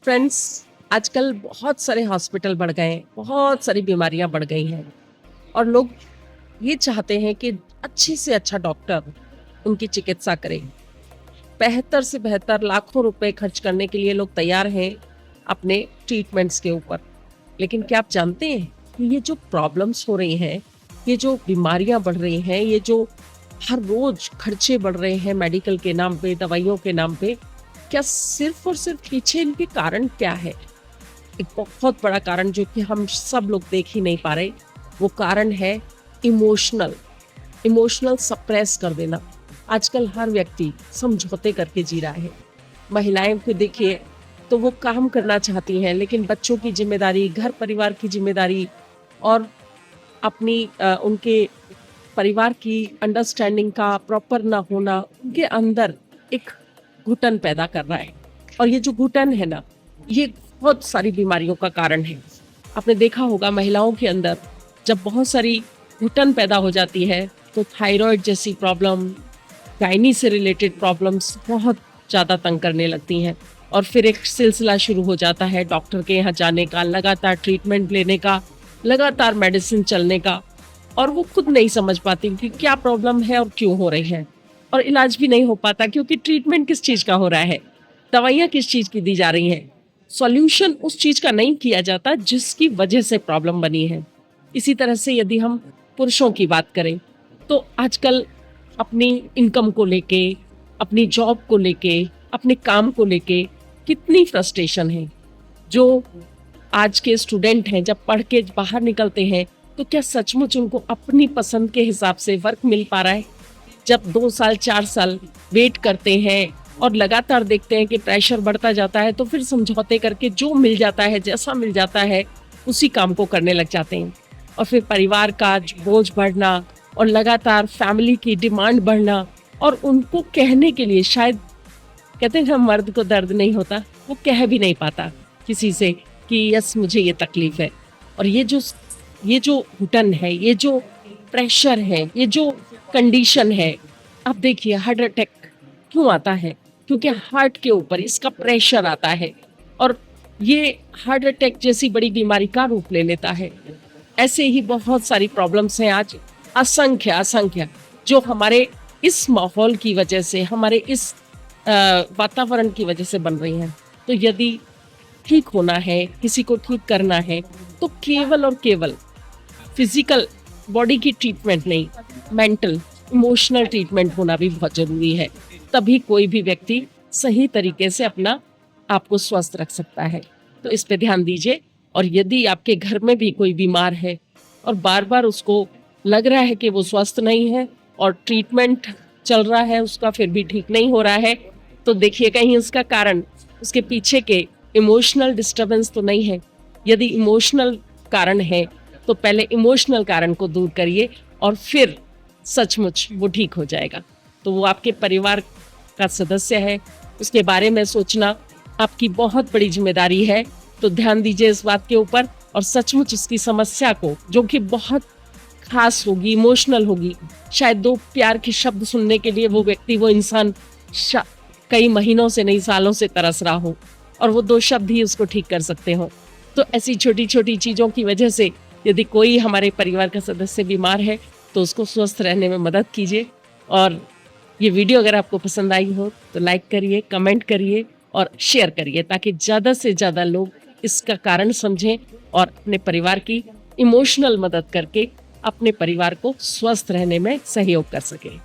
Friends, आजकल बहुत सारे हॉस्पिटल बढ़ गए हैं, बहुत सारी बीमारियां बढ़ गई हैं और लोग ये चाहते हैं कि अच्छे से अच्छा डॉक्टर उनकी चिकित्सा करे। बेहतर से बेहतर लाखों रुपए खर्च करने के लिए लोग तैयार हैं अपने ट्रीटमेंट्स के ऊपर। लेकिन क्या आप जानते हैं कि ये जो प्रॉब्लम्स हो रही हैं, ये जो बीमारियां बढ़ रही हैं, ये जो हर रोज खर्चे बढ़ रहे हैं मेडिकल के नाम पे, दवाइयों के नाम पे, क्या सिर्फ और सिर्फ पीछे इनके कारण क्या है? एक बहुत बड़ा कारण जो कि हम सब लोग देख ही नहीं पा रहे, वो कारण है इमोशनल इमोशनल सप्रेस कर देना। आजकल हर व्यक्ति समझौते करके जी रहा है। महिलाएं को देखिए तो वो काम करना चाहती हैं, लेकिन बच्चों की जिम्मेदारी, घर परिवार की जिम्मेदारी और अपनी उनके परिवार की अंडरस्टैंडिंग का प्रॉपर ना होना उनके अंदर एक घुटन पैदा कर रहा है। और ये जो घुटन है ना, ये बहुत सारी बीमारियों का कारण है। आपने देखा होगा महिलाओं के अंदर जब बहुत सारी घुटन पैदा हो जाती है तो थायराइड जैसी प्रॉब्लम, गायनी से रिलेटेड प्रॉब्लम्स बहुत ज़्यादा तंग करने लगती हैं और फिर एक सिलसिला शुरू हो जाता है डॉक्टर के यहाँ जाने का, लगातार ट्रीटमेंट लेने का, लगातार मेडिसिन चलने का, और वो खुद नहीं समझ पाती कि क्या प्रॉब्लम है और क्यों हो रही है। और इलाज भी नहीं हो पाता क्योंकि ट्रीटमेंट किस चीज़ का हो रहा है, दवाइयाँ किस चीज़ की दी जा रही हैं, सॉल्यूशन उस चीज़ का नहीं किया जाता जिसकी वजह से प्रॉब्लम बनी है। इसी तरह से यदि हम पुरुषों की बात करें तो आजकल अपनी इनकम को लेके, अपनी जॉब को लेके, अपने काम को लेके कितनी फ्रस्ट्रेशन है। जो आज के स्टूडेंट हैं जब पढ़ के बाहर निकलते हैं तो क्या सचमुच उनको अपनी पसंद के हिसाब से वर्क मिल पा रहा है? जब 2 साल 4 साल वेट करते हैं और लगातार देखते हैं कि प्रेशर बढ़ता जाता है तो फिर समझौते करके जो मिल जाता है, जैसा मिल जाता है, उसी काम को करने लग जाते हैं। और फिर परिवार का बोझ बढ़ना और लगातार फैमिली की डिमांड बढ़ना, और उनको कहने के लिए शायद कहते हैं ना मर्द को दर्द नहीं होता, वो कह भी नहीं पाता किसी से कि यस मुझे ये तकलीफ है। और ये जो घुटन है, ये जो प्रेशर है, ये जो कंडीशन है, आप देखिए हार्ट अटैक क्यों आता है? क्योंकि हार्ट के ऊपर इसका प्रेशर आता है और ये हार्ट अटैक जैसी बड़ी बीमारी का रूप ले लेता है। ऐसे ही बहुत सारी प्रॉब्लम्स हैं आज, असंख्य जो हमारे इस माहौल की वजह से, हमारे इस वातावरण की वजह से बन रही हैं। तो यदि ठीक होना है, किसी को ठीक करना है, तो केवल और केवल फिजिकल बॉडी की ट्रीटमेंट नहीं, मेंटल इमोशनल ट्रीटमेंट होना भी बहुत ज़रूरी है। तभी कोई भी व्यक्ति सही तरीके से अपना आपको स्वस्थ रख सकता है। तो इस पे ध्यान दीजिए। और यदि आपके घर में भी कोई बीमार है और बार बार उसको लग रहा है कि वो स्वस्थ नहीं है और ट्रीटमेंट चल रहा है उसका फिर भी ठीक नहीं हो रहा है, तो देखिए कहीं उसका कारण उसके पीछे के इमोशनल डिस्टर्बेंस तो नहीं है। यदि इमोशनल कारण है तो पहले इमोशनल कारण को दूर करिए और फिर सचमुच वो ठीक हो जाएगा। तो वो आपके परिवार का सदस्य है, उसके बारे में सोचना आपकी बहुत बड़ी जिम्मेदारी है। तो ध्यान दीजिए इस बात के ऊपर और सचमुच उसकी समस्या को, जो कि बहुत खास होगी, इमोशनल होगी, शायद 2 प्यार के शब्द सुनने के लिए वो व्यक्ति, वो इंसान कई महीनों से नहीं सालों से तरस रहा हो और वो 2 शब्द ही उसको ठीक कर सकते हो। तो ऐसी छोटी छोटी चीज़ों की वजह से यदि कोई हमारे परिवार का सदस्य बीमार है तो उसको स्वस्थ रहने में मदद कीजिए। और ये वीडियो अगर आपको पसंद आई हो तो लाइक करिए, कमेंट करिए और शेयर करिए ताकि ज़्यादा से ज़्यादा लोग इसका कारण समझें और अपने परिवार की इमोशनल मदद करके अपने परिवार को स्वस्थ रहने में सहयोग कर सकें।